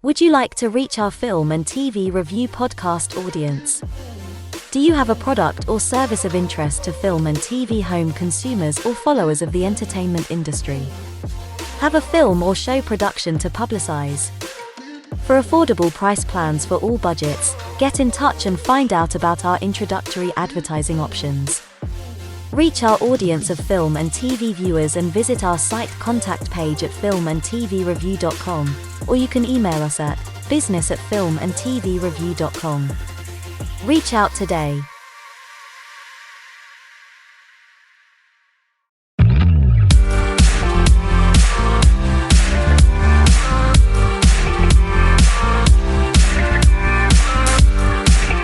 Would you like to reach our film and TV review podcast audience? Do you have a product or service of interest to film and TV home consumers or followers of the entertainment industry? Have a film or show production to publicize? For affordable price plans for all budgets, get in touch and find out about our introductory advertising options. Reach our audience of film and TV viewers and visit our site contact page at filmandtvreview.com, or you can email us at business@filmandtvreview.com. Reach out today.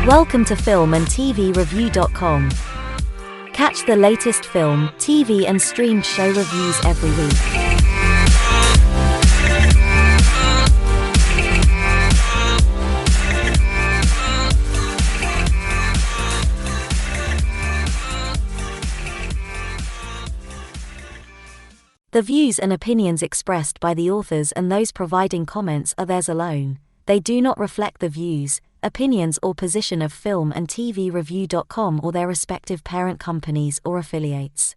Welcome to filmandtvreview.com. Catch the latest film, TV and streamed show reviews every week. The views and opinions expressed by the authors and those providing comments are theirs alone. They do not reflect the views, opinions or position of filmandtvreview.com or their respective parent companies or affiliates.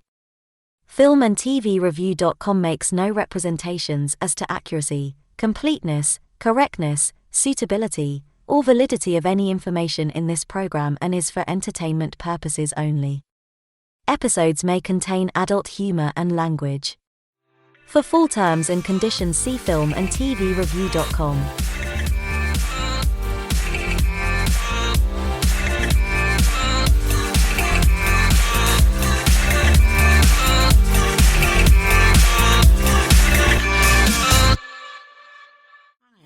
Filmandtvreview.com makes no representations as to accuracy, completeness, correctness, suitability, or validity of any information in this program and is for entertainment purposes only. Episodes may contain adult humor and language. For full terms and conditions, see filmandtvreview.com.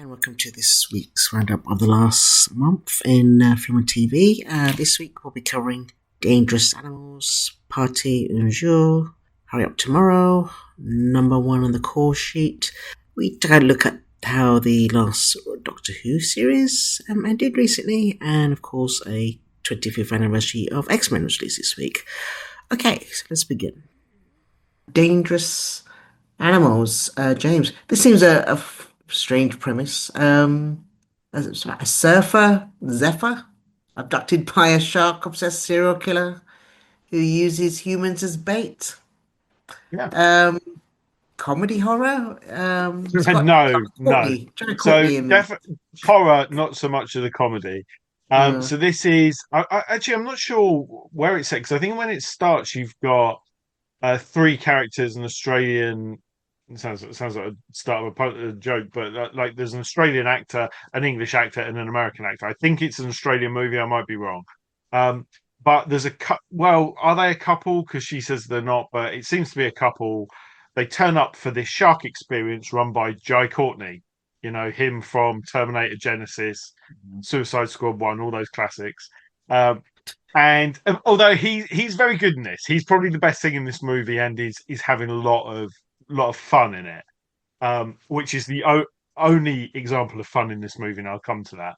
Welcome to this week's roundup of the last month in film and TV. This week we'll be covering Dangerous Animals, Party Un Jour, Hurry Up Tomorrow, number 1 on the call sheet. We took a look at how the last Doctor Who series ended recently, and of course a 25th anniversary of X-Men was released this week. Okay, so let's begin. Dangerous Animals, James. This seems a strange premise. A surfer, Zephyr, abducted by a shark-obsessed serial killer who uses humans as bait. Yeah. Comedy horror? No. So horror, not so much of the comedy. So this is actually, I'm not sure where it's set, because I think when it starts, you've got 3 characters, an Australian. It sounds like a start of a joke, but like there's an Australian actor, an English actor, and an American actor. I think it's an Australian movie. I might be wrong. But there's well, are they a couple? Because she says they're not, but it seems to be a couple. They turn up for this shark experience run by Jai Courtney. You know, him from Terminator Genesis, Suicide Squad 1, all those classics. And although he's very good in this, he's probably the best thing in this movie, and is having a lot of fun in it, which is the only example of fun in this movie, and I'll come to that.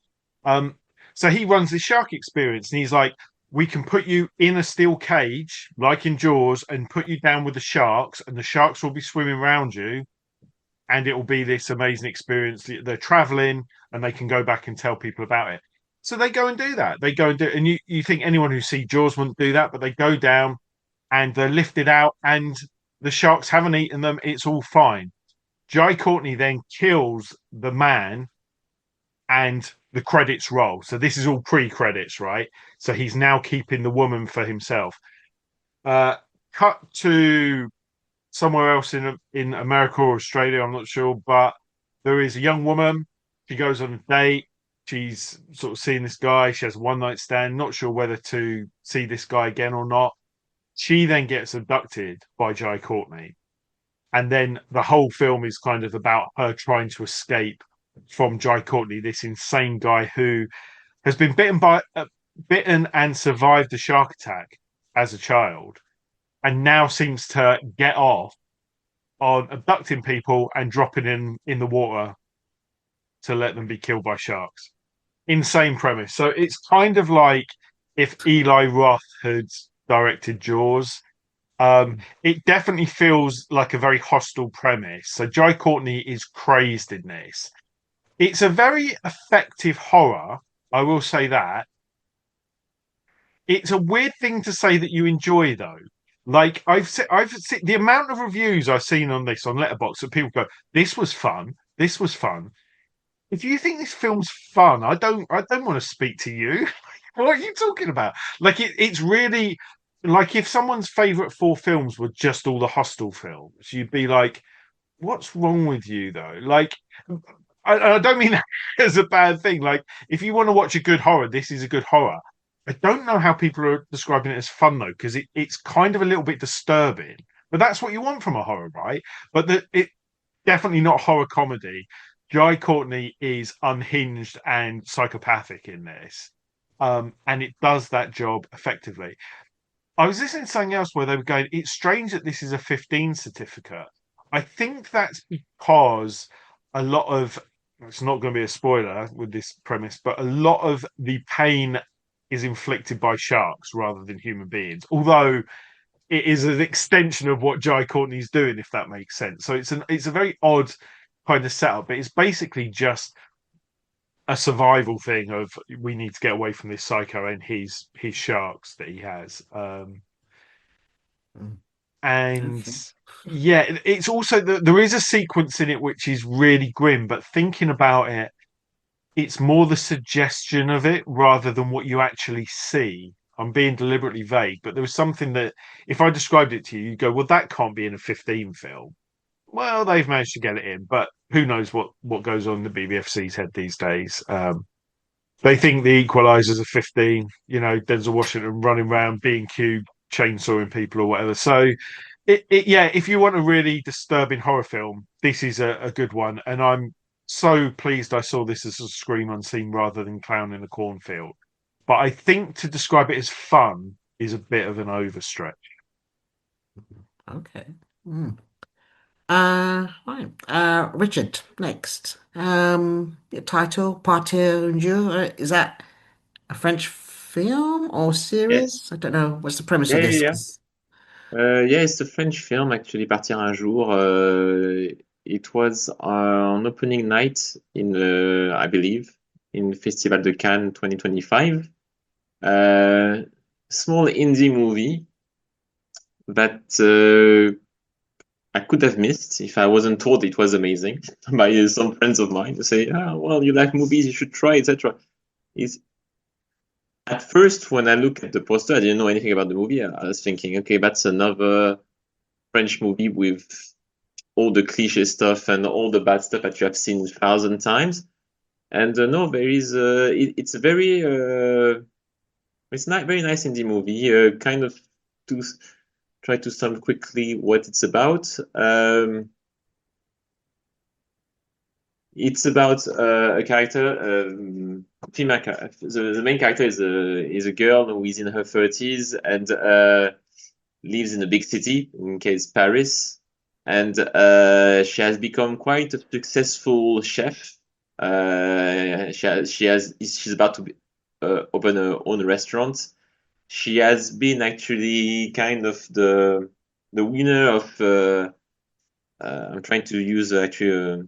So he runs the shark experience, and he's like, we can put you in a steel cage, like in Jaws, and put you down with the sharks, and the sharks will be swimming around you, and it will be this amazing experience. They're traveling, and they can go back and tell people about it. So they go and do that. And you think anyone who sees Jaws wouldn't do that, but they go down, and they're lifted out, and the sharks haven't eaten them. It's all fine. Jai Courtney then kills the man, and the credits roll. So this is all pre-credits, right? So he's now keeping the woman for himself. Cut to somewhere else in America or Australia, I'm not sure, but there is a young woman. She goes on a date. She's sort of seeing this guy. She has a one-night stand, not sure whether to see this guy again or not. She then gets abducted by Jai Courtney. And then the whole film is kind of about her trying to escape from Jai Courtney, this insane guy who has been bitten and survived a shark attack as a child, and now seems to get off on abducting people and dropping in the water to let them be killed by sharks. Insane premise. So it's kind of like if Eli Roth had directed Jaws. It definitely feels like a very hostile premise. So Jai Courtney is crazed in this. It's a very effective horror. I will say that. It's a weird thing to say that you enjoy, though. Like I've seen the amount of reviews I've seen on this on Letterboxd that people go, "This was fun. This was fun." If you think this film's fun, I don't want to speak to you. What are you talking about? Like it's really like if someone's favorite four films were just all the Hostel films, you'd be like, what's wrong with you though? Like I don't mean that as a bad thing. Like if you want to watch a good horror, this is a good horror. I don't know how people are describing it as fun though, because it's kind of a little bit disturbing. But that's what you want from a horror, right? But it definitely not horror comedy. Jai Courtney is unhinged and psychopathic in this, and it does that job effectively. I was listening to something else where they were going, it's strange that this is a 15 certificate. I think that's because a lot of, it's not going to be a spoiler with this premise, but a lot of the pain is inflicted by sharks rather than human beings. Although it is an extension of what Jai Courtney's doing, if that makes sense. So it's a very odd kind of setup, but it's basically just a survival thing of we need to get away from this psycho and his sharks that he has. And Okay. yeah, it's also that there is a sequence in it which is really grim, but thinking about it, it's more the suggestion of it rather than what you actually see. I'm being deliberately vague, but there was something that if I described it to you, you go, well, that can't be in a 15 film. Well, they've managed to get it in, but who knows what goes on in the BBFC's head these days. They think the Equalizers are 15, Denzel Washington running around B&Q chainsawing people or whatever. So, yeah, if you want a really disturbing horror film, this is a good one. And I'm so pleased I saw this as a Scream Unseen rather than Clown in a Cornfield. But I think to describe it as fun is a bit of an overstretch. Okay. Mm. Right. Richard, next. The title, Partir un jour, is that a French film or Yes. series? I don't know. What's the premise Yeah, of yeah, this? yeah. Yeah, it's a French film actually, Partir un jour. It was on opening night in, I believe, in Festival de Cannes 2025. Small indie movie that I could have missed if I wasn't told it was amazing by some friends of mine to say, well, you like movies, you should try, etc. It's At first, when I look at the poster, I didn't know anything about the movie. I was thinking, okay, that's another French movie with all the cliche stuff and all the bad stuff that you have seen 1,000 times. And no, there is it's a very it's not very nice indie movie. Kind of to try to sum quickly what it's about. It's about a character, female. The main character is a girl who is in her 30s and lives in a big city, in case Paris, and she has become quite a successful chef. She's about to open her own restaurant. She has been actually kind of the winner of. I'm trying to use actually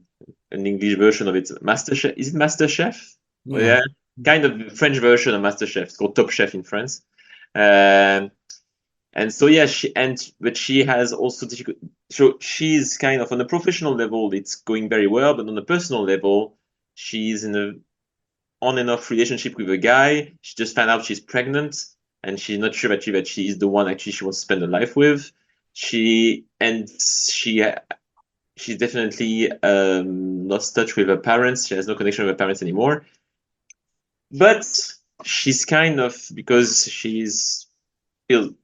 an English version of it. MasterChef. Is it MasterChef? Well, Yeah. yeah, kind of the French version of MasterChef. It's called Top Chef in France. And so yeah, but she has also difficult. So she's kind of on a professional level, it's going very well, but on a personal level, she's in a on and off relationship with a guy. She just found out she's pregnant, and she's not sure that she is the one actually she wants to spend her life with. She's definitely lost touch with her parents. She has no connection with her parents anymore. But she's kind of, because she's feel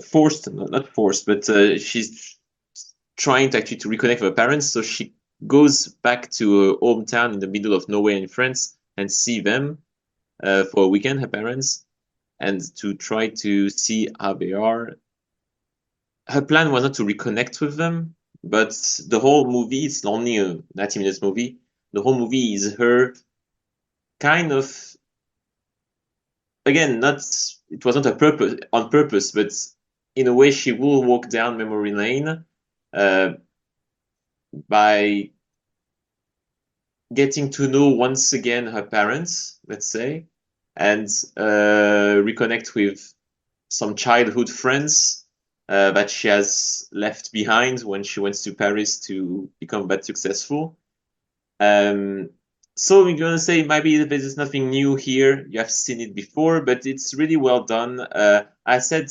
forced, not forced, but she's trying to actually to reconnect with her parents. So she goes back to her hometown in the middle of nowhere in France and see them for a weekend, her parents, and to try to see how they are. Her plan was not to reconnect with them, but the whole movie, it's only a 90 minutes movie. The whole movie is her kind of, again, it wasn't on purpose, but in a way she will walk down memory lane by getting to know once again her parents, let's say, and reconnect with some childhood friends that she has left behind when she went to Paris to become that successful. So we're gonna say maybe there's nothing new here. You have seen it before, but it's really well done. I said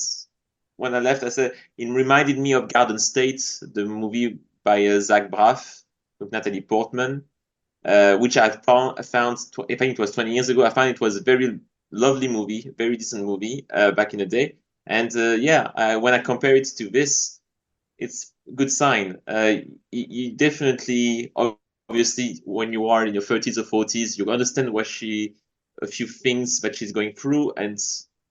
when I left, I said it reminded me of Garden State, the movie by Zach Braff with Natalie Portman, which I found. I think it was 20 years ago. I found it was a very lovely movie, very decent movie back in the day. And when I compare it to this, it's a good sign. You definitely, obviously, when you are in your 30s or 40s, you understand a few things that she's going through, and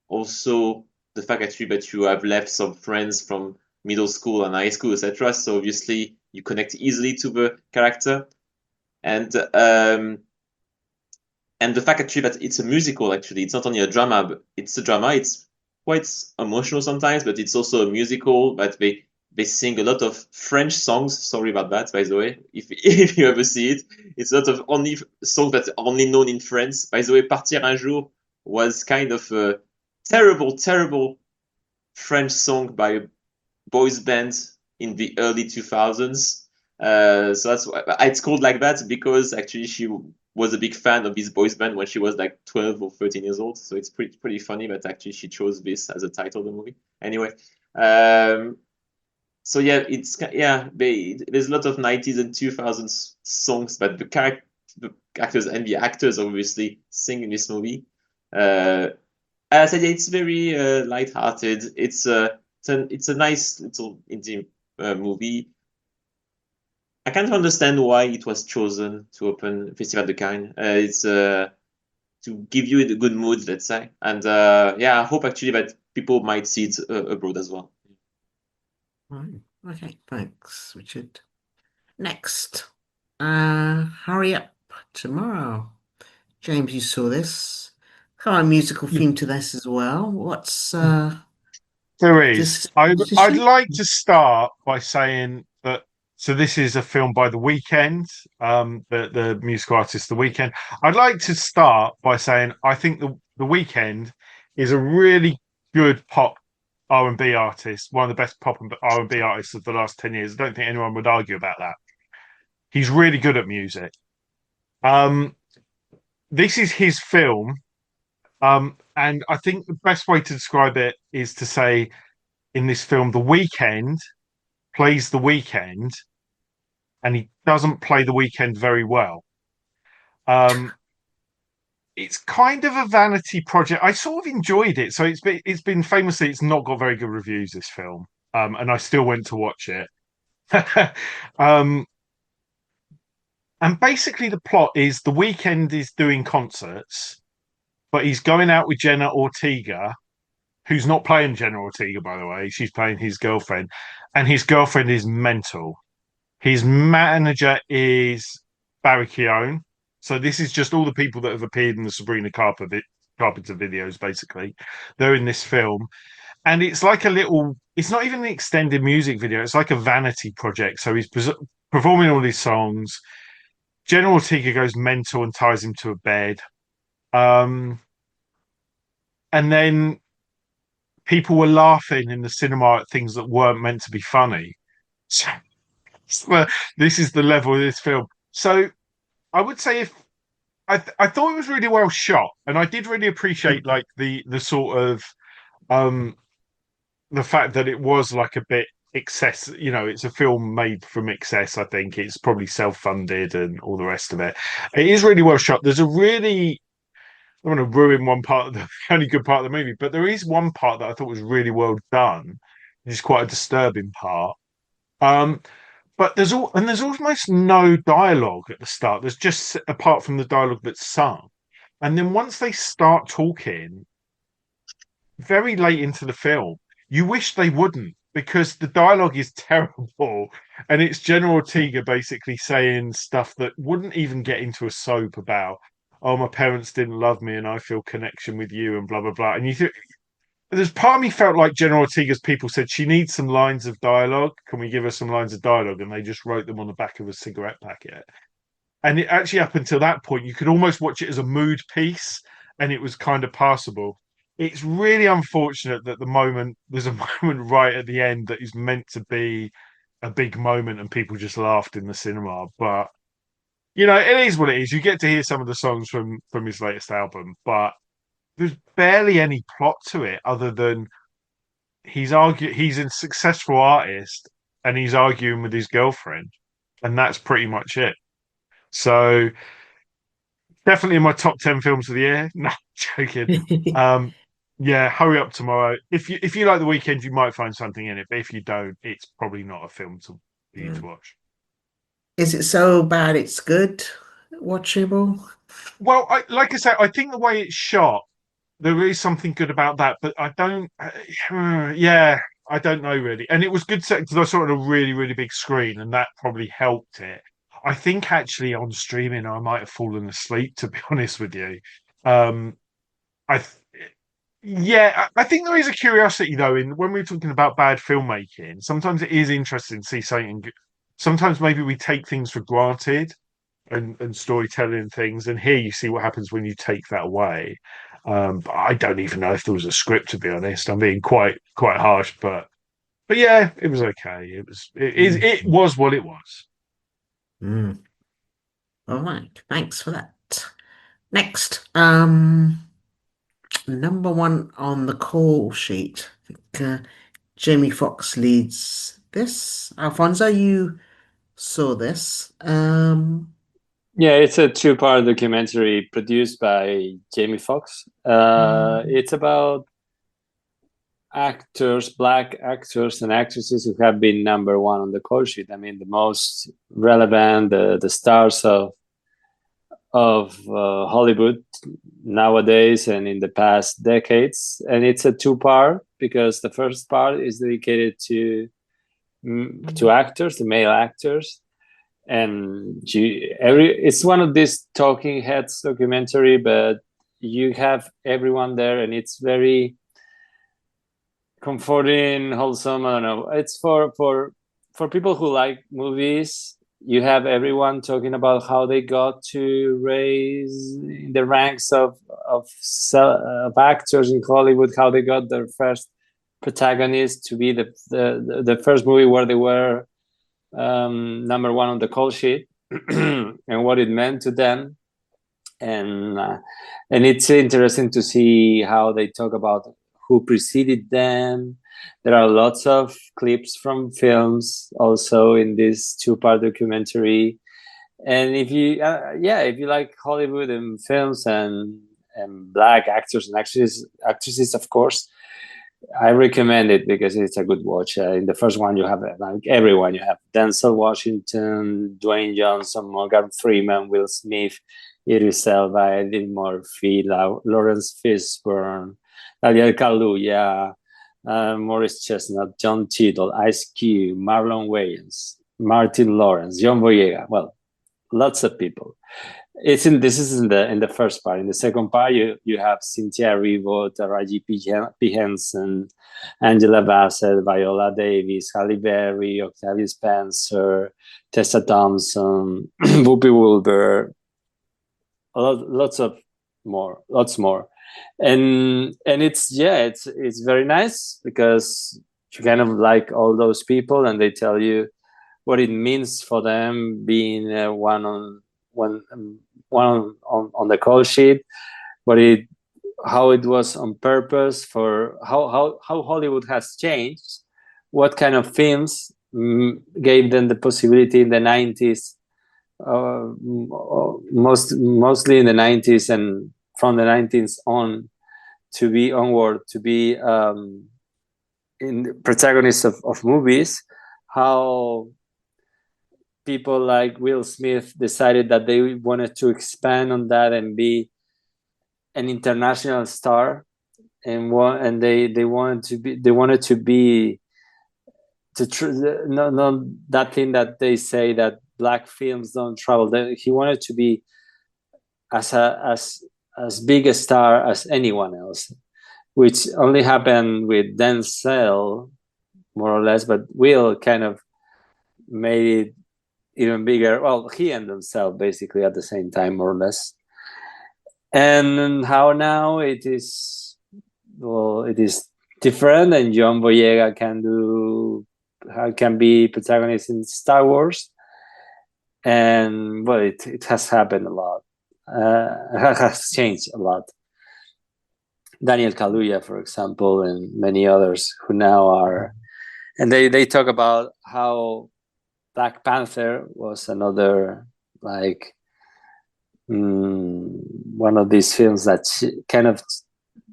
also the fact actually that you have left some friends from middle school and high school, etc. So obviously, you connect easily to the character, and the fact actually that it's a musical. Actually, it's not only a drama, but it's a drama. It's quite emotional sometimes, but it's also a musical. But they sing a lot of French songs. Sorry about that, by the way. If if you ever see it, it's a lot of only songs that are only known in France. By the way, Partir un jour was kind of a terrible, terrible French song by a boys band in the early 2000s. So that's why it's called like that, because actually she was a big fan of this boys band when she was like 12 or 13 years old. So it's pretty funny that actually she chose this as a title of the movie. Anyway, so yeah, there's a lot of 90s and 2000s songs that the actors and the actors obviously sing in this movie. I said it's very light-hearted. It's a nice little indie movie. I can't understand why it was chosen to open Festival de Cannes. It's to give you a good mood, let's say. And I hope actually that people might see it abroad as well. Right. Okay, thanks, Richard. Next, Hurry Up Tomorrow. James, you saw this. Kind of musical theme to this as well. What's There is. I'd like to start by saying that. So this is a film by The Weeknd, the musical artist The Weeknd. I'd like to start by saying I think the Weeknd is a really good pop R&B artist, one of the best pop and R&B artists of the last 10 years. I don't think anyone would argue about that. He's really good at music. This is his film. And I think the best way to describe it is to say in this film, The Weeknd plays The Weeknd, and he doesn't play The Weeknd very well. It's kind of a vanity project. I sort of enjoyed it. So it's been famously, it's not got very good reviews, this film. And I still went to watch it. And basically the plot is The Weeknd is doing concerts, but he's going out with Jenna Ortega, who's not playing Jenna Ortega, by the way. She's playing his girlfriend, and his girlfriend is mental. His manager is Barry Keoghan. So this is just all the people that have appeared in the Sabrina Carpenter videos, basically. They're in this film. And it's like it's not even an extended music video. It's like a vanity project. So he's performing all these songs. Jenna Ortega goes mental and ties him to a bed. And then people were laughing in the cinema at things that weren't meant to be funny. So this is the level of this film. So I would say if I thought it was really well shot, and I did really appreciate like the sort of the fact that it was like a bit excess. You know, it's a film made from excess. I think it's probably self-funded and all the rest of it. It is really well shot. There's a really I don't want to ruin one part of the only good part of the movie, but there is one part that I thought was really well done. It's quite a disturbing part. But there's almost no dialogue at the start. There's just apart from the dialogue that's sung. And then once they start talking, very late into the film, you wish they wouldn't because the dialogue is terrible. And it's Jenna Ortega basically saying stuff that wouldn't even get into a soap about, oh, my parents didn't love me and I feel connection with you and blah, blah, blah. And you think, there's part of me felt like Jenna Ortega's people said she needs some lines of dialogue. Can we give her some lines of dialogue? And they just wrote them on the back of a cigarette packet. and it actually, up until that point, you could almost watch it as a mood piece, and it was kind of passable. It's really unfortunate that there's a moment right at the end that is meant to be a big moment, and people just laughed in the cinema. But it is what it is. You get to hear some of the songs from his latest album, but there's barely any plot to it other than he's a successful artist and he's arguing with his girlfriend, and that's pretty much it. So definitely in my top 10 films of the year. No, joking. Yeah, Hurry Up Tomorrow. If you like The Weekend, you might find something in it, but if you don't, it's probably not a film for you to watch. Is it so bad it's good? Watchable? Well, like I said, I think the way it's shot, there is something good about that, but I don't. Yeah, I don't know really. And it was good because I saw it on a really, really big screen, and that probably helped it. I think actually on streaming, I might have fallen asleep. To be honest with you, I. Yeah, I think there is a curiosity though in when we're talking about bad filmmaking. Sometimes it is interesting to see something. Sometimes maybe we take things for granted and storytelling and things, and here you see what happens when you take that away. But I don't even know if there was a script, to be honest. I'm being quite harsh, but yeah, it was okay. It was what it was. All right, thanks for that. Next, number one on the call sheet. I think Jamie Foxx leads this. Alfonso, you saw this. Yeah, it's a two-part documentary produced by Jamie Foxx. It's about actors, black actors and actresses who have been number one on the call sheet. I mean, the most relevant, the stars of Hollywood nowadays and in the past decades. And it's a two-part because the first part is dedicated to actors, the male actors. And it's one of these talking heads documentary, but you have everyone there, and it's very comforting, wholesome. I don't know. It's for people who like movies. You have everyone talking about how they got to raise in the ranks of actors in Hollywood, how they got their first protagonist to be the first movie where they were number one on the call sheet and what it meant to them, and it's interesting to see how they talk about who preceded them. There are lots of clips from films also in this two-part documentary, and if you like Hollywood and films and black actors and actresses, of course, I recommend it because it's a good watch. In the first one, you have like everyone. You have Denzel Washington, Dwayne Johnson, Morgan Freeman, Will Smith, Idris Elba, Eddie Murphy, Lawrence Fishburne, Daniel Kaluuya, Morris Chestnut, John Cheadle, Ice Cube, Marlon Wayans, Martin Lawrence, John Boyega. Well, lots of people. This is in the first part. In the second part, you have Cynthia Erivo, Taraji P. Henson, Angela Bassett, Viola Davis, Halle Berry, Octavia Spencer, Tessa Thompson, Whoopi Goldberg, lots more, and it's very nice because you kind of like all those people, and they tell you what it means for them being one on the call sheet, how it was on purpose, for how Hollywood has changed, what kind of films gave them the possibility in the 90s, mostly in the 90s and from the 90s on, to be in protagonists of movies, how people like Will Smith decided that they wanted to expand on that and be an international star, and they wanted to be not that thing that they say that black films don't travel. He wanted to be as big a star as anyone else, which only happened with Denzel, more or less, but Will kind of made it even bigger. Well, he and themselves basically at the same time, more or less. And how now it is different, and John Boyega can be protagonist in Star Wars, and well, it has happened a lot. Has changed a lot. Daniel Kaluuya, for example, and many others who now are, and they talk about how Black Panther was another like one of these films that kind of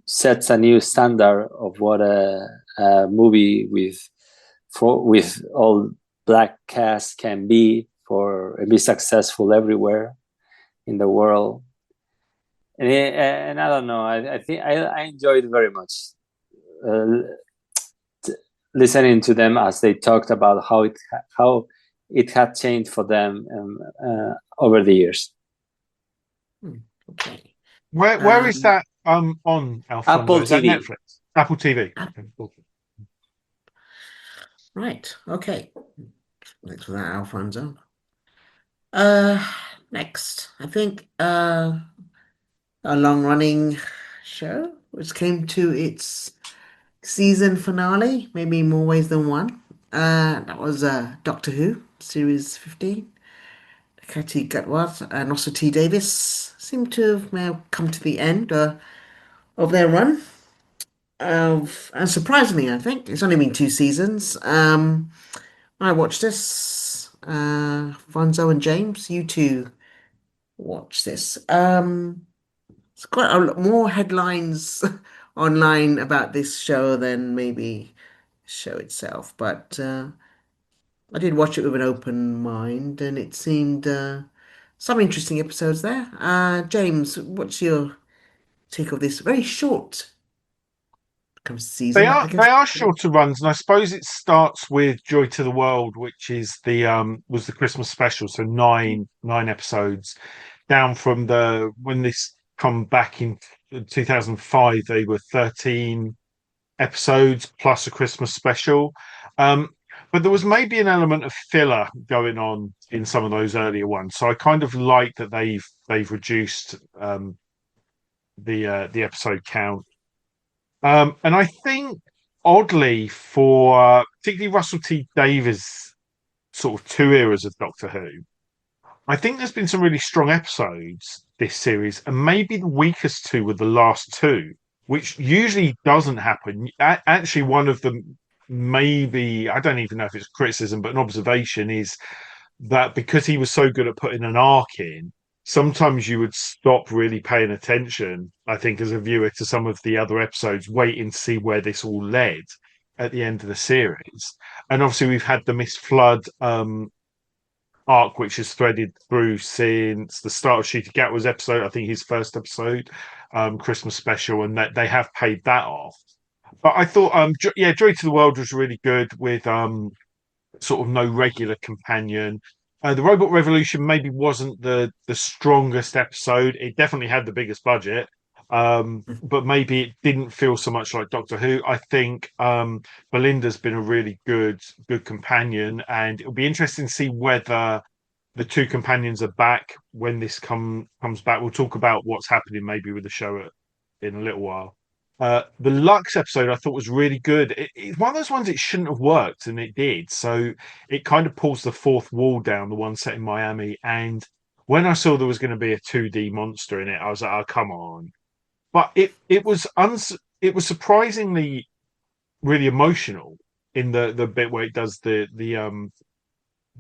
sets a new standard of what a movie with all black cast can be and be successful everywhere in the world. And I don't know, I think I enjoyed very much listening to them as they talked about how it had changed for them over the years. Okay. Where is that on, Alfonso? Apple is that TV. Netflix? Apple TV. Right. Okay. Thanks for that, Alfonso. Next, I think a long-running show which came to its season finale, maybe in more ways than one. That was Doctor Who, series 15. Katie Gutworth and also T. Davis seem to have now come to the end of their run. And surprisingly, I think it's only been 2 seasons. I watched this. Fonzo and James, you two watch this. It's quite a lot more headlines online about this show than maybe the show itself, but I did watch it with an open mind, and it seemed some interesting episodes there. James, what's your take of this very short season? They But are I guess they are shorter runs, and I suppose it starts with Joy to the World, which is was the Christmas special, so nine episodes, down from when this come back in 2005, they were 13 episodes plus a Christmas special. But there was maybe an element of filler going on in some of those earlier ones, so I kind of like that they've reduced the episode count. And I think oddly for particularly Russell T Davies sort of 2 eras of Doctor Who, I think there's been some really strong episodes this series, and maybe the weakest two were the last two, which usually doesn't happen. Actually, one of them, maybe, I don't even know if it's criticism, but an observation is that because he was so good at putting an arc in, sometimes you would stop really paying attention, I think, as a viewer to some of the other episodes, waiting to see where this all led at the end of the series. And obviously, we've had the Miss Flood arc, which has threaded through since the start of Shooty Gatwa's episode, I think his first episode, Christmas special, and that they have paid that off. But I thought, Joy to the World was really good with sort of no regular companion. The Robot Revolution maybe wasn't the strongest episode. It definitely had the biggest budget, but maybe it didn't feel so much like Doctor Who. I think Belinda's been a really good companion, and it'll be interesting to see whether the two companions are back when this comes back. We'll talk about what's happening maybe with the show in a little while. The Lux episode I thought was really good. It's one of those ones it shouldn't have worked, and it did. So it kind of pulls the fourth wall down, the one set in Miami. And when I saw there was going to be a 2D monster in it, I was like, "Oh, come on!" But it was surprisingly really emotional in the bit where it does the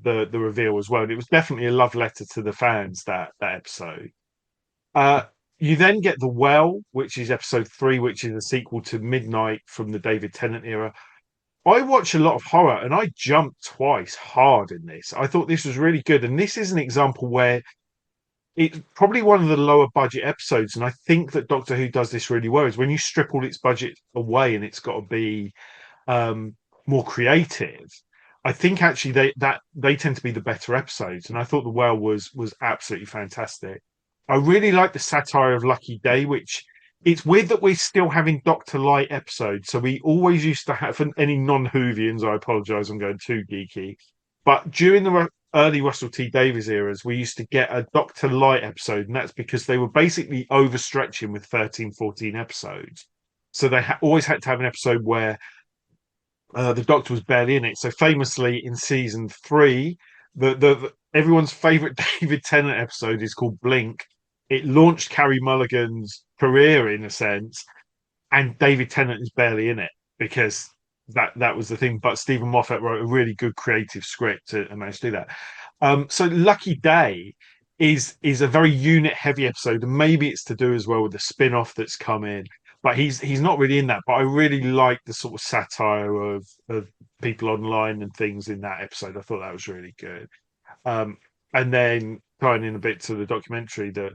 reveal as well. And it was definitely a love letter to the fans, that episode. You then get The Well, which is episode 3, which is a sequel to Midnight from the David Tennant era. I watch a lot of horror, and I jumped twice hard in this. I thought this was really good, and this is an example where it's probably one of the lower budget episodes, and I think that Doctor Who does this really well, is when you strip all its budget away and it's got to be more creative. I think actually they tend to be the better episodes, and I thought The Well was absolutely fantastic. I really like the satire of Lucky Day, which it's weird that we're still having Dr. Light episodes. So we always used to have, for any non-Whovians, I apologise, I'm going too geeky. But during the early Russell T Davies eras, we used to get a Dr. Light episode, and that's because they were basically overstretching with 13, 14 episodes. So they always had to have an episode where the Doctor was barely in it. So famously in season 3, the everyone's favorite David Tennant episode is called Blink. It launched Carey Mulligan's career in a sense, and David Tennant is barely in it because that was the thing. But Stephen Moffat wrote a really good creative script and managed to do that. So Lucky Day is a very unit heavy episode, and maybe it's to do as well with the spin-off that's come in. But he's not really in that. But I really like the sort of satire of people online and things in that episode. I thought that was really good. And then tying in a bit to the documentary that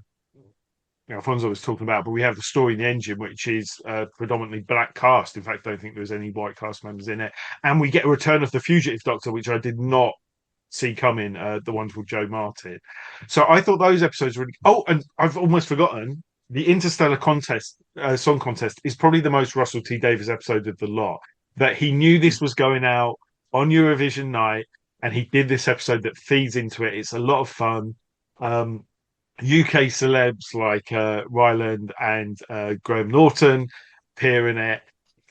Alfonso was talking about, but we have the story in the engine, which is predominantly black cast. In fact, I don't think there's any white cast members in it. And we get a return of the fugitive Doctor, which I did not see coming, the wonderful Joe Martin. So I thought those episodes were really... Oh, and I've almost forgotten, the Interstellar song contest is probably the most Russell T Davies episode of the lot. That he knew this was going out on Eurovision night, and he did this episode that feeds into it. It's a lot of fun. UK celebs like Ryland and Graham Norton appear in it,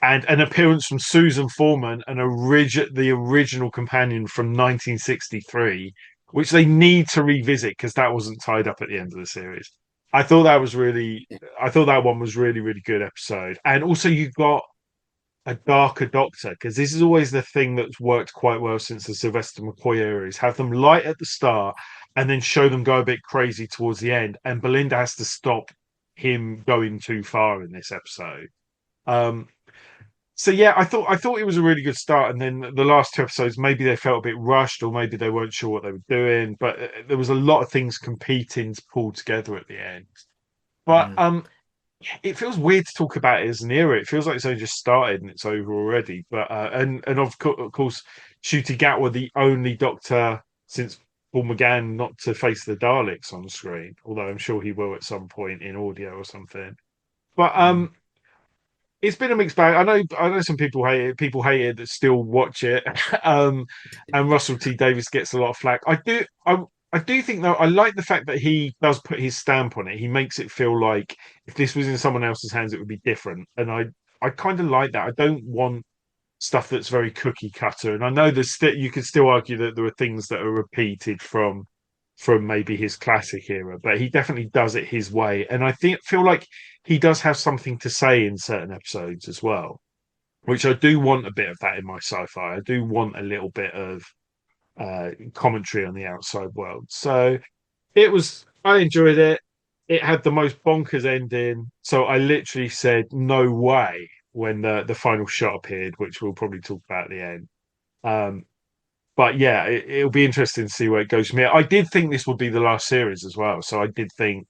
and an appearance from Susan Foreman, the original companion from 1963, which they need to revisit because that wasn't tied up at the end of the series. I thought that one was really, really good episode. And also you got a darker Doctor, because this is always the thing that's worked quite well since the Sylvester McCoy era, is have them light at the start and then show them go a bit crazy towards the end. And Belinda has to stop him going too far in this episode. So yeah, I thought it was a really good start, and then the last 2 episodes maybe they felt a bit rushed, or maybe they weren't sure what they were doing. But there was a lot of things competing to pull together at the end. But it feels weird to talk about it as an era. It feels like it's only just started and it's over already. But and of course, Ncuti Gatwa, the only Doctor since Paul McGann not to face the Daleks on screen, although I'm sure he will at some point in audio or something. But it's been a mixed bag. I know some people hate it. People hate it that still watch it. And Russell T Davies gets a lot of flack. I do think though, I like the fact that he does put his stamp on it. He makes it feel like if this was in someone else's hands, it would be different. And I kind of like that. I don't want stuff that's very cookie cutter. And I know you could still argue that there are things that are repeated from maybe his classic era, but he definitely does it his way. And I feel like he does have something to say in certain episodes as well, which I do want a bit of that in my sci-fi. I do want a little bit of commentary on the outside world. So I enjoyed it. It had the most bonkers ending. So I literally said, no way, when the final shot appeared, which we'll probably talk about at the end. But yeah, it'll be interesting to see where it goes from here. I did think this would be the last series as well. So I did think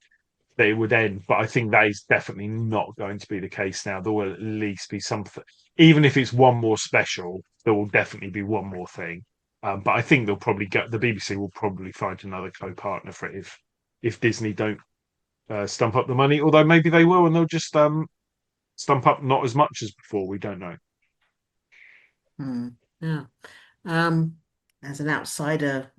that it would end, but I think that is definitely not going to be the case now. There will at least be something, even if it's one more special, there will definitely be one more thing. But I think the BBC will probably find another co-partner for it if Disney don't stump up the money. Although maybe they will, and they'll just stump up not as much as before. We don't know. Yeah. As an outsider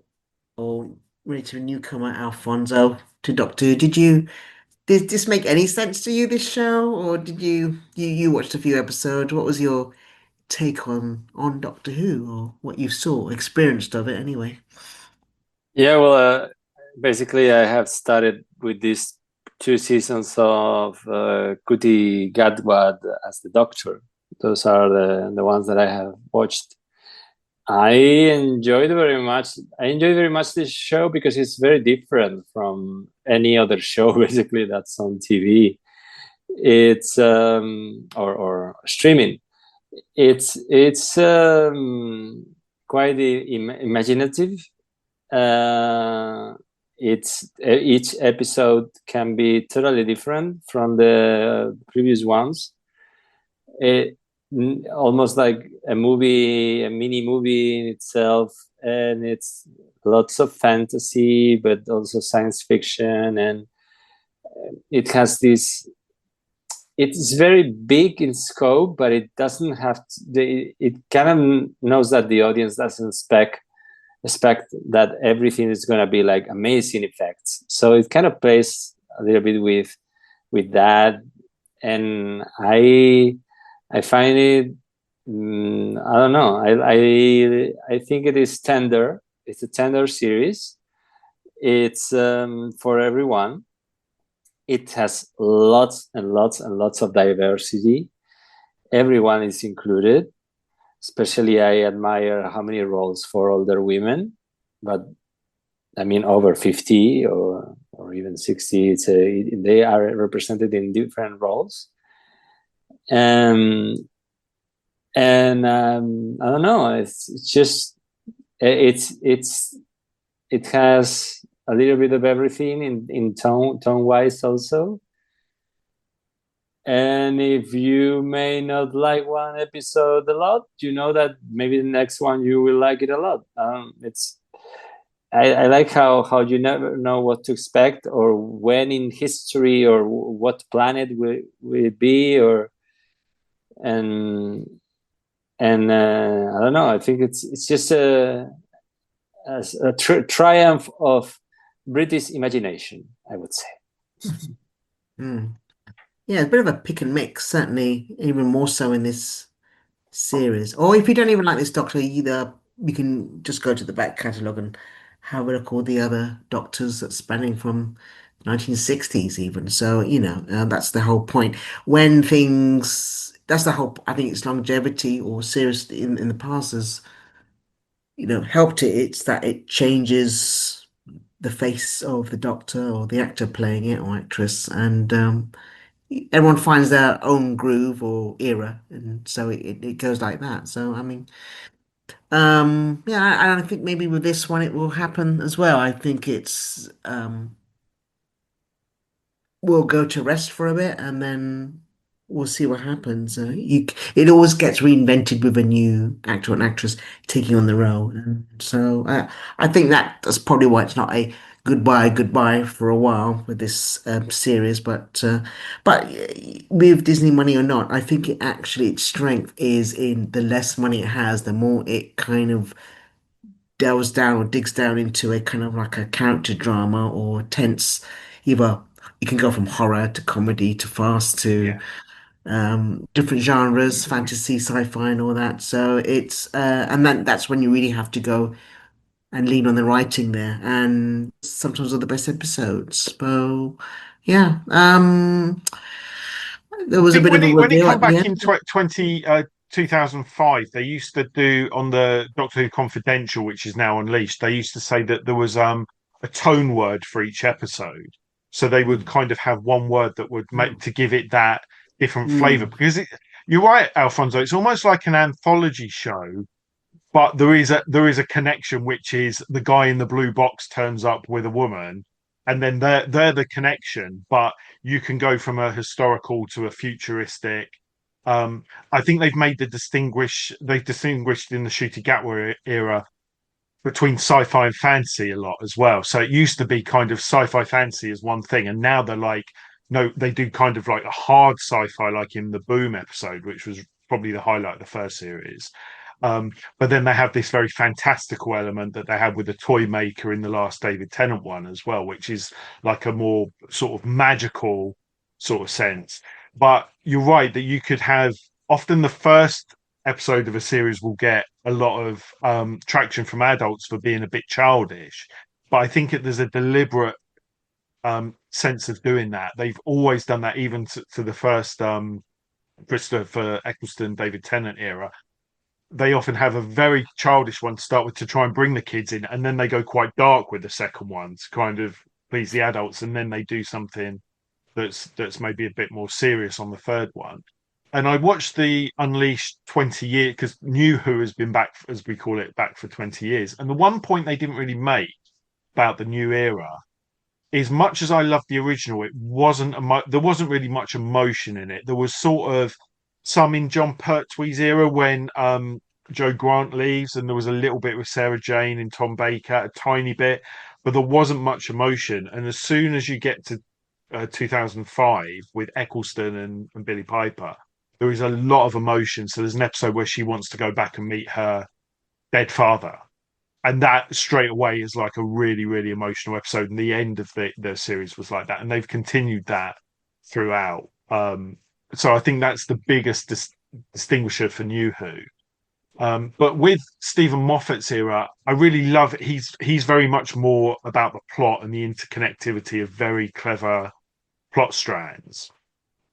or really to a newcomer, Alfonso, to Doctor Who, did this make any sense to you, this show, or did you watched a few episodes? What was your take on Doctor Who, or what you experienced of it anyway? Yeah, well, basically I have started with these 2 seasons of Ncuti Gatwa as the Doctor. Those are the ones that I have watched. I enjoyed very much this show because it's very different from any other show basically that's on TV. It's or streaming. It's quite imaginative. Each episode can be totally different from the previous ones. Almost like a mini movie in itself, and it's lots of fantasy but also science fiction, and it has this, it's very big in scope, but it doesn't have it kind of knows that the audience doesn't expect expect that everything is going to be like amazing effects. So it kind of plays a little bit with that, and I find it. I don't know. I think it is tender. It's a tender series. It's for everyone. It has lots and lots and lots of diversity. Everyone is included. Especially, I admire how many roles for older women, but I mean over 50 or even 60. They are represented in different roles. And I don't know. It's just it has a little bit of everything in tone wise also. And if you may not like one episode a lot, you know that maybe the next one you will like it a lot. I like how you never know what to expect or when in history or what planet will it be, or and I don't know. I think it's just a triumph of British imagination, I would say. Yeah, a bit of a pick and mix, certainly, even more so in this series. Or if you don't even like this Doctor either, you can just go to the back catalogue and have a look at all the other Doctors that's spanning from 1960s even. So, that's the whole point. That's the whole, I think it's longevity or series in the past has, helped it. It's that it changes the face of the Doctor or the actor playing it or actress, and everyone finds their own groove or era, and so it goes like that. So I mean, yeah, I think maybe with this one it will happen as well. I think it's we'll go to rest for a bit and then we'll see what happens. It always gets reinvented with a new actor and actress taking on the role. And so I think that's probably why it's not a goodbye for a while with this series. But with Disney money or not, I think its strength is in the less money it has, the more it kind of delves down or digs down into a kind of like a character drama or tense, either you can go from horror to comedy to fast to different genres, fantasy, sci-fi, and all that. So and that's when you really have to go and lean on the writing there, and sometimes are the best episodes. So yeah, there was a think bit of a when it reveal come at the back in end. 2005, they used to do on the Doctor Who Confidential, which is now Unleashed. They used to say that there was a tone word for each episode, so they would kind of have one word that would make to give it that different flavor. Mm, Because you're right, Alfonso. It's almost like an anthology show, but there is a connection, which is the guy in the blue box turns up with a woman, and then they're the connection. But you can go from a historical to a futuristic. I think they've distinguished in the Ncuti Gatwa era between sci-fi and fantasy a lot as well. So it used to be kind of sci-fi fantasy as one thing, and now they're like, no, they do kind of like a hard sci-fi, like in the Boom episode, which was probably the highlight of the first series. But then they have this very fantastical element that they had with the toy maker in the last David Tennant one as well, which is like a more sort of magical sort of sense. But you're right that you could have often the first episode of a series will get a lot of traction from adults for being a bit childish. But I think there's a deliberate sense of doing that. They've always done that, even to the first Christopher Eccleston, David Tennant era. They often have a very childish one to start with to try and bring the kids in, and then they go quite dark with the second one to kind of please the adults, and then they do something that's maybe a bit more serious on the third one. And I watched the Unleashed 20 years because New Who has been back, as we call it, back for 20 years. And the one point they didn't really make about the new era is, much as I loved the original, there wasn't really much emotion in it. There was sort of some in John Pertwee's era when Joe Grant leaves, and there was a little bit with Sarah Jane and Tom Baker, a tiny bit, but there wasn't much emotion. And as soon as you get to 2005 with Eccleston and Billy Piper, there is a lot of emotion. So there's an episode where she wants to go back and meet her dead father, and that straight away is like a really, really emotional episode. And the end of the series was like that, and they've continued that throughout. So I think that's the biggest distinguisher for New Who. But with Stephen Moffat's era, I really love it. He's very much more about the plot and the interconnectivity of very clever plot strands.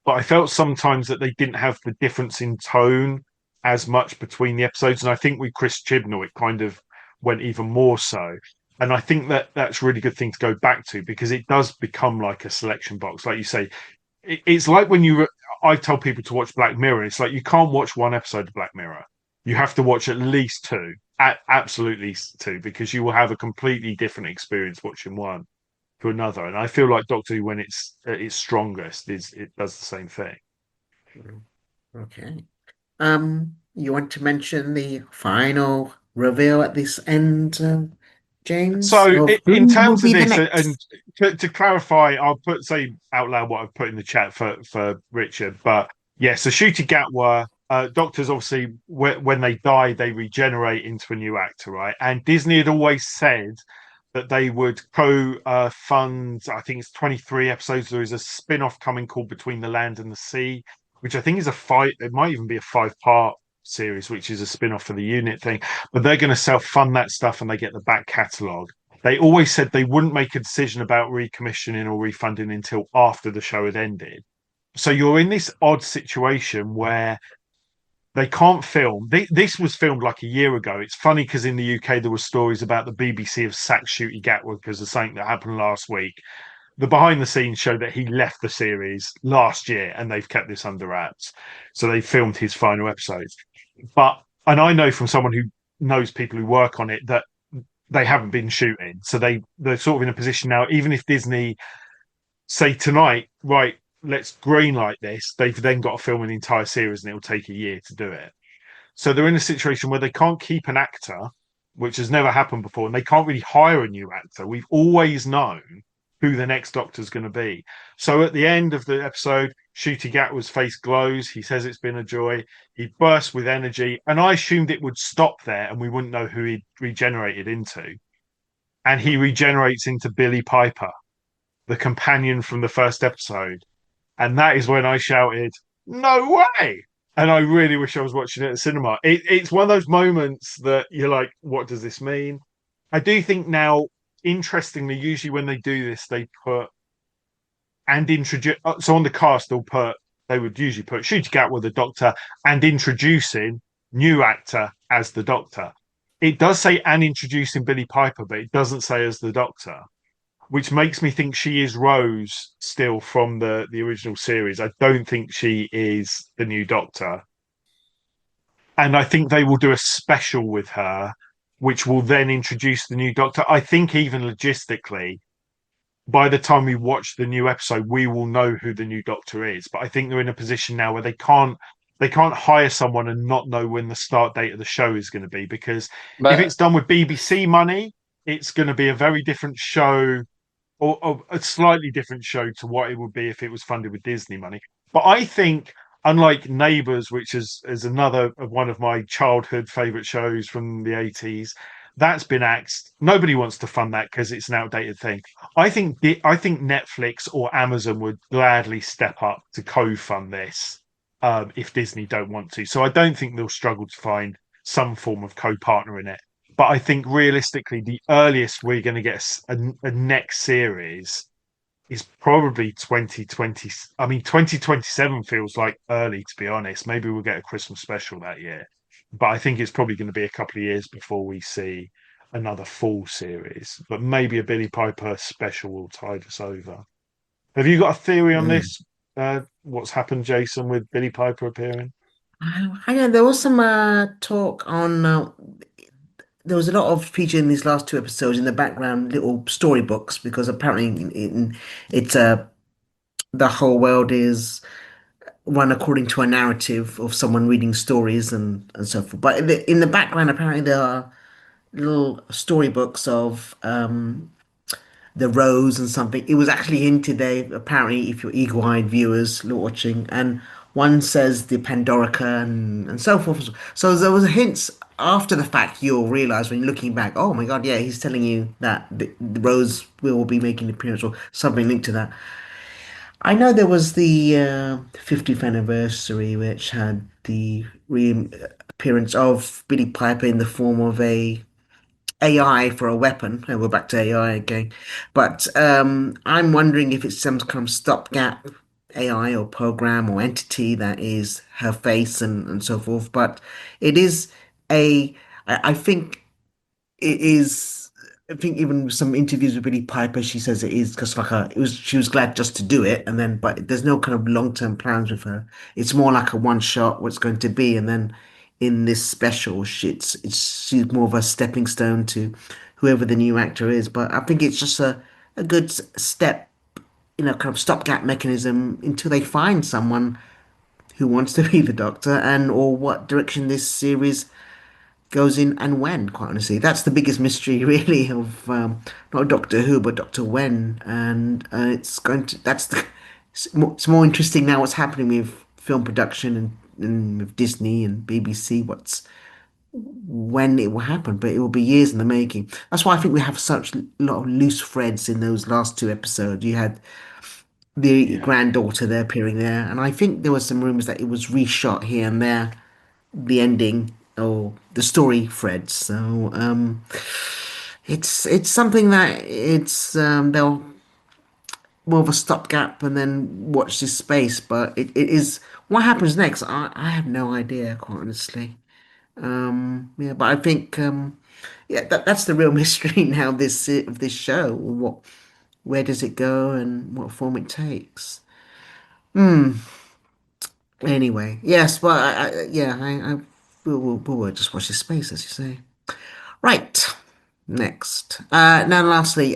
But I felt sometimes that they didn't have the difference in tone as much between the episodes. And I think with Chris Chibnall, it kind of went even more so. And I think that that's a really good thing to go back to, because it does become like a selection box. Like you say, it's like when I tell people to watch Black Mirror, it's like you can't watch one episode of Black Mirror. You have to watch at least two, absolutely two, because you will have a completely different experience watching one to another. And I feel like Doctor Who, when it's at its strongest, it does the same thing. Okay. You want to mention the final reveal at this end, James? So in terms of this, and to clarify, I'll say out loud what I've put in the chat for Richard. But yeah, so Ncuti Gatwa, doctors obviously when they die, they regenerate into a new actor, right? And Disney had always said that they would co-fund, I think it's 23 episodes. There is a spin-off coming called Between the Land and the Sea, which I think is it might even be a 5-part series, which is a spin-off for the unit thing. But they're going to self-fund that stuff, and they get the back catalogue. They always said they wouldn't make a decision about recommissioning or refunding until after the show had ended. So you're in this odd situation where they can't film. This was filmed like a year ago. It's funny because in the UK there were stories about the BBC have sacked Ncuti Gatwa because of something that happened last week. The behind the scenes show that he left the series last year, and they've kept this under wraps. So they filmed his final episodes. And I know from someone who knows people who work on it that they haven't been shooting. So they're sort of in a position now, even if Disney say tonight, right, let's greenlight this, they've then got to film an entire series and it'll take a year to do it. So they're in a situation where they can't keep an actor, which has never happened before, and they can't really hire a new actor. We've always known who the next Doctor's going to be. So at the end of the episode, Ncuti Gatwa's face glows. He says it's been a joy. He bursts with energy, and I assumed it would stop there and we wouldn't know who he regenerated into. And he regenerates into Billie Piper, the companion from the first episode. And that is when I shouted, "No way!" And I really wish I was watching it at the cinema. It's one of those moments that you're like, what does this mean? I do think now, interestingly, usually when they do this, they put and introduce. So on the cast, they would usually put Ncuti Gatwa the Doctor and introducing new actor as the Doctor. It does say and introducing Billie Piper, but it doesn't say as the Doctor, which makes me think she is Rose still from the original series. I don't think she is the new Doctor. And I think they will do a special with her, which will then introduce the new Doctor. I think even logistically, by the time we watch the new episode, we will know who the new Doctor is. But I think they're in a position now where they can't hire someone and not know when the start date of the show is going to be, because if it's done with BBC money, it's going to be a very different show, or a slightly different show to what it would be if it was funded with Disney money. But I think, unlike Neighbours, which is another one of my childhood favourite shows from the 80s, that's been axed. Nobody wants to fund that because it's an outdated thing. I think Netflix or Amazon would gladly step up to co-fund this if Disney don't want to. So I don't think they'll struggle to find some form of co-partner in it. But I think realistically, the earliest we're going to get a next series is probably 2020. I mean, 2027 feels like early, to be honest. Maybe we'll get a Christmas special that year. But I think it's probably going to be a couple of years before we see another full series. But maybe a Billie Piper special will tide us over. Have you got a theory on this? What's happened, Jason, with Billie Piper appearing? I know there was some talk on. There was a lot of feature in these last two episodes in the background, little storybooks, because apparently it's the whole world is run according to a narrative of someone reading stories and so forth. But in the background, apparently there are little storybooks of the Rose and something. It was actually hinted there, apparently, if you're eagle-eyed viewers watching, and one says the Pandorica and so forth. So there was hints after the fact, you'll realize when you're looking back, oh my God, yeah, he's telling you that the Rose will be making an appearance or something linked to that. I know there was the 50th anniversary, which had the reappearance of Billy Piper in the form of a AI for a weapon. And we're back to AI again. But I'm wondering if it's some kind of stopgap AI or program or entity that is her face and so forth. But it is a, I think it is. I think even with some interviews with Billie Piper, she says it is just like a. It was she was glad just to do it, and then but there's no kind of long-term plans with her. It's more like a one shot, what's going to be, and then in this special, she's more of a stepping stone to whoever the new actor is. But I think it's just a good step, kind of stopgap mechanism until they find someone who wants to be the Doctor and or what direction this series goes in and when, quite honestly. That's the biggest mystery, really, of not Doctor Who, but Doctor When. And it's more interesting now what's happening with film production and with Disney and BBC, when it will happen, but it will be years in the making. That's why I think we have such a lot of loose threads in those last two episodes. You had the granddaughter there appearing there, and I think there were some rumors that it was reshot here and there the ending or the story threads. So it's something that they'll more of a stopgap and then watch this space. But it is what happens next. I have no idea, quite honestly. Yeah, but I think yeah, that's the real mystery now. Of this show, where does it go and what form it takes. Anyway, yes, but yeah, we'll just watch this space, as you say. Right. Next. Now, lastly,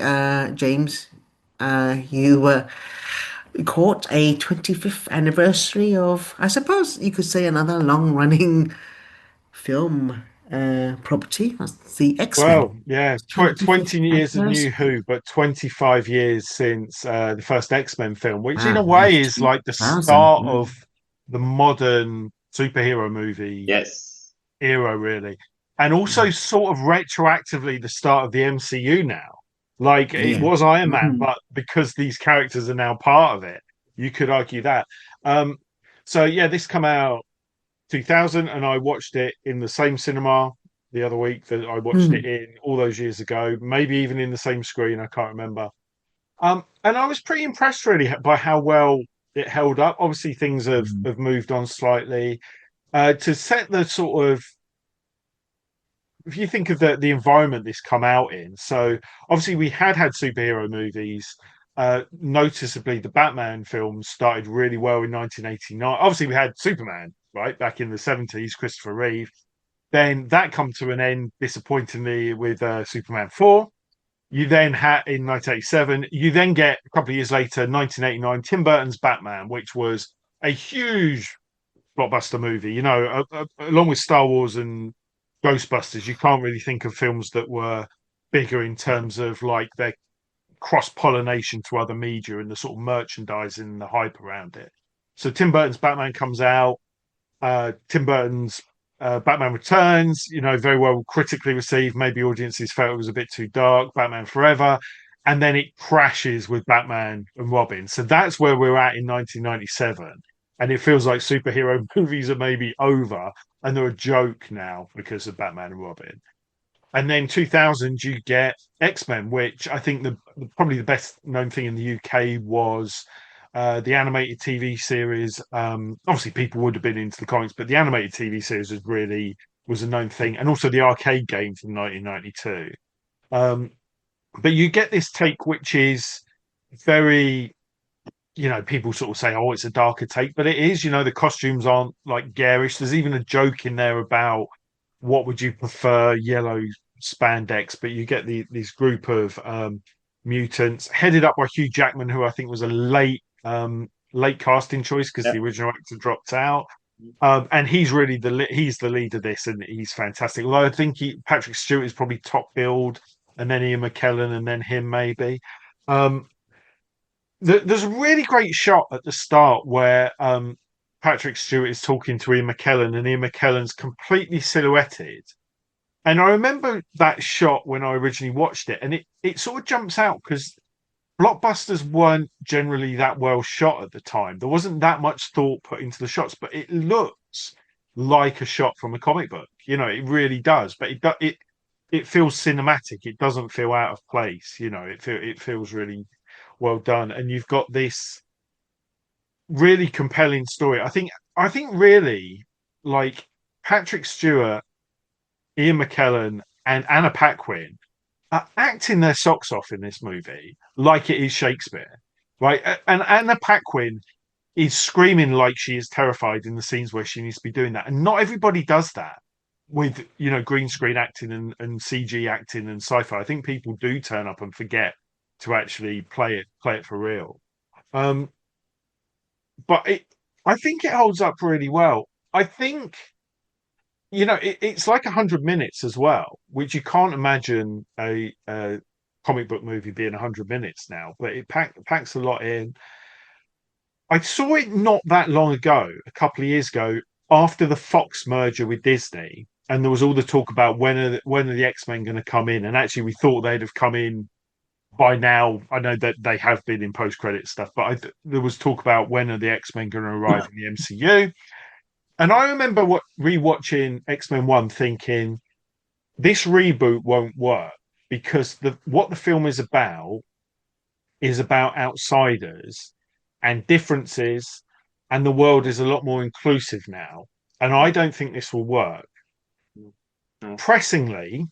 James, you caught a 25th anniversary of, I suppose you could say, another long-running film property. That's the X-Men. Well, yeah, 20 25th years of New anniversary. Who, but 25 years since the first X-Men film, which in a Wow, yes, way is like the 2000. start of the modern superhero movie Yes. era, really. And also sort of retroactively the start of the MCU now. Like it Yeah. was Iron Man, Mhm. but because these characters are now part of it, you could argue that. Um, so yeah, this come out 2000, and I watched it in the same cinema the other week that I watched it Mhm. in all those years ago, maybe even in the same screen, I can't remember. And I was pretty impressed really by how well it held up. Obviously, things have moved on slightly. To set the sort of if you think of the environment this come out in, so obviously we had superhero movies. Noticeably, the Batman films started really well in 1989. Obviously, we had Superman right back in the 70s, Christopher Reeve. Then that come to an end disappointingly with Superman 4. You then had in 1987. You then get a couple of years later, 1989, Tim Burton's Batman, which was a huge blockbuster movie. Along with Star Wars and Ghostbusters, you can't really think of films that were bigger in terms of like their cross pollination to other media and the sort of merchandising and the hype around it. So Tim Burton's Batman comes out. Tim Burton's Batman Returns, very well critically received. Maybe audiences felt it was a bit too dark. Batman Forever. And then it crashes with Batman and Robin. So that's where we're at in 1997. And it feels like superhero movies are maybe over and they're a joke now because of Batman and Robin. And then 2000, you get X-Men, which I think probably the best known thing in the UK was the animated TV series. Obviously, people would have been into the comics, but the animated TV series was a known thing, and also the arcade game from 1992. Um, but you get this take, which is very, people sort of say, "Oh, it's a darker take," but it is. The costumes aren't like garish. There's even a joke in there about what would you prefer, yellow spandex, but you get this group of mutants headed up by Hugh Jackman, who I think was a late casting choice because the Yep. original actor dropped out. And he's really he's the lead of this, and he's fantastic. Although I think Patrick Stewart is probably top billed, and then Ian McKellen, and then him maybe. Um, there's a really great shot at the start where Patrick Stewart is talking to Ian McKellen, and Ian McKellen's completely silhouetted And I remember that shot when I originally watched it, and it sort of jumps out because blockbusters weren't generally that well shot at the time. There wasn't that much thought put into the shots, but it looks like a shot from a comic book. You know, it really does. But it feels cinematic. It doesn't feel out of place. You know, it feels really well done. And you've got this really compelling story. I think really, like, Patrick Stewart, Ian McKellen, and Anna Paquin are acting their socks off in this movie like it is Shakespeare, right? And Anna Paquin is screaming like she is terrified in the scenes where she needs to be doing that. And not everybody does that with, green screen acting and CG acting and sci-fi. I think people do turn up and forget to actually play it for real. But I think it holds up really well. I think, it's like 100 minutes as well, which you can't imagine a comic book movie being 100 minutes now, but it packs a lot in. I saw it not that long ago, a couple of years ago, after the Fox merger with Disney, and there was all the talk about when are the X-Men going to come in, and actually we thought they'd have come in by now. I know that they have been in post-credit stuff, but there was talk about when are the X-Men going to arrive in the MCU. And I remember rewatching X-Men 1 thinking, this reboot won't work because what the film is about outsiders and differences, and the world is a lot more inclusive now. And I don't think this will work. Pressingly,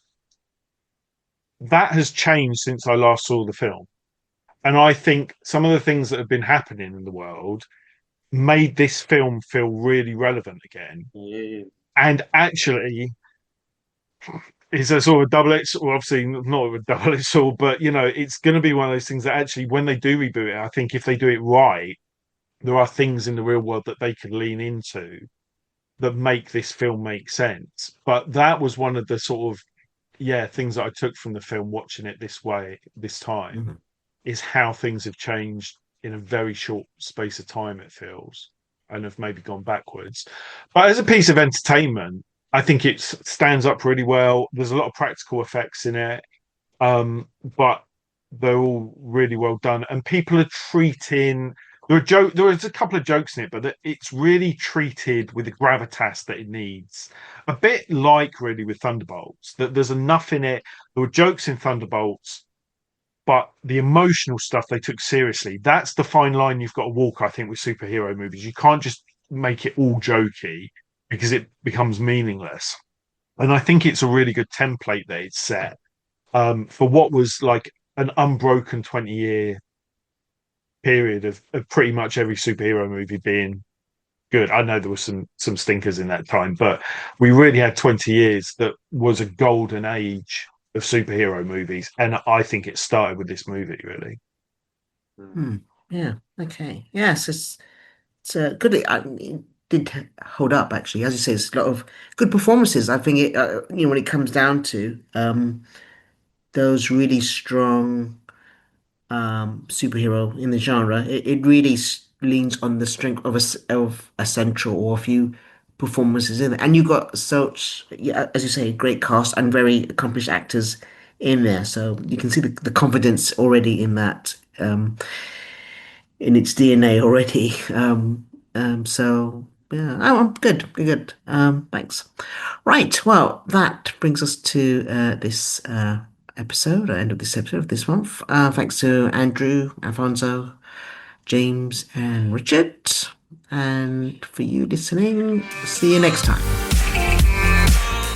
that has changed since I last saw the film. And I think some of the things that have been happening in the world made this film feel really relevant again. Yeah. And actually, it's a sort of double-edged sword. Well, obviously not a double-edged sword, but it's going to be one of those things that actually, when they do reboot it, I think if they do it right, there are things in the real world that they could lean into that make this film make sense. But that was one of the sort of things that I took from the film watching it this time, is how things have changed in a very short space of time, it feels, and have maybe gone backwards. But as a piece of entertainment, I think it stands up really well. There's a lot of practical effects in it, but they're all really well done. And people are treating there was a couple of jokes in it, but it's really treated with the gravitas that it needs. A bit like really with Thunderbolts, that there's enough in it. There were jokes in Thunderbolts, but the emotional stuff they took seriously. That's the fine line you've got to walk, I think, with superhero movies. You can't just make it all jokey because it becomes meaningless. And I think it's a really good template that it's set for what was like an unbroken 20-year period of pretty much every superhero movie being good. I know there were some stinkers in that time, but we really had 20 years that was a golden age of superhero movies, and I think it started with this movie, really. Yeah. Okay. Yes, it's good. It did hold up, actually. As you say, it's a lot of good performances. I think it, when it comes down to those really strong superhero in the genre, it really leans on the strength of a central or a few performances in it. And you got such, as you say, great cast and very accomplished actors in there. So you can see the confidence already in that, in its DNA already. So yeah, I'm good. Thanks. Right. Well, that brings us to this episode, end of this episode of this month. Thanks to Andrew, Alfonso, James, and Richard. And for you listening, see you next time.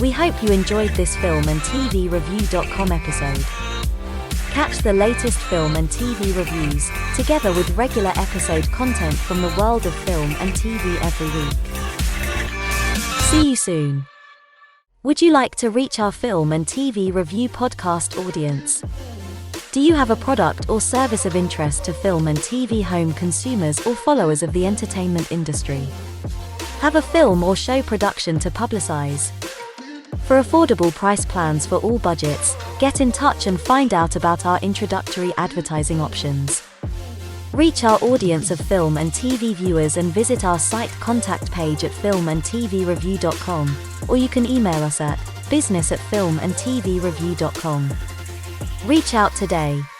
We hope you enjoyed this film and TV review.com episode. Catch the latest film and TV reviews, together with regular episode content from the world of film and TV every week. See you soon. Would you like to reach our film and TV review podcast audience? Do you have a product or service of interest to film and TV home consumers or followers of the entertainment industry? Have a film or show production to publicize? For affordable price plans for all budgets, get in touch and find out about our introductory advertising options. Reach our audience of film and TV viewers and visit our site contact page at filmandtvreview.com, or you can email us at business@filmandtvreview.com. Reach out today.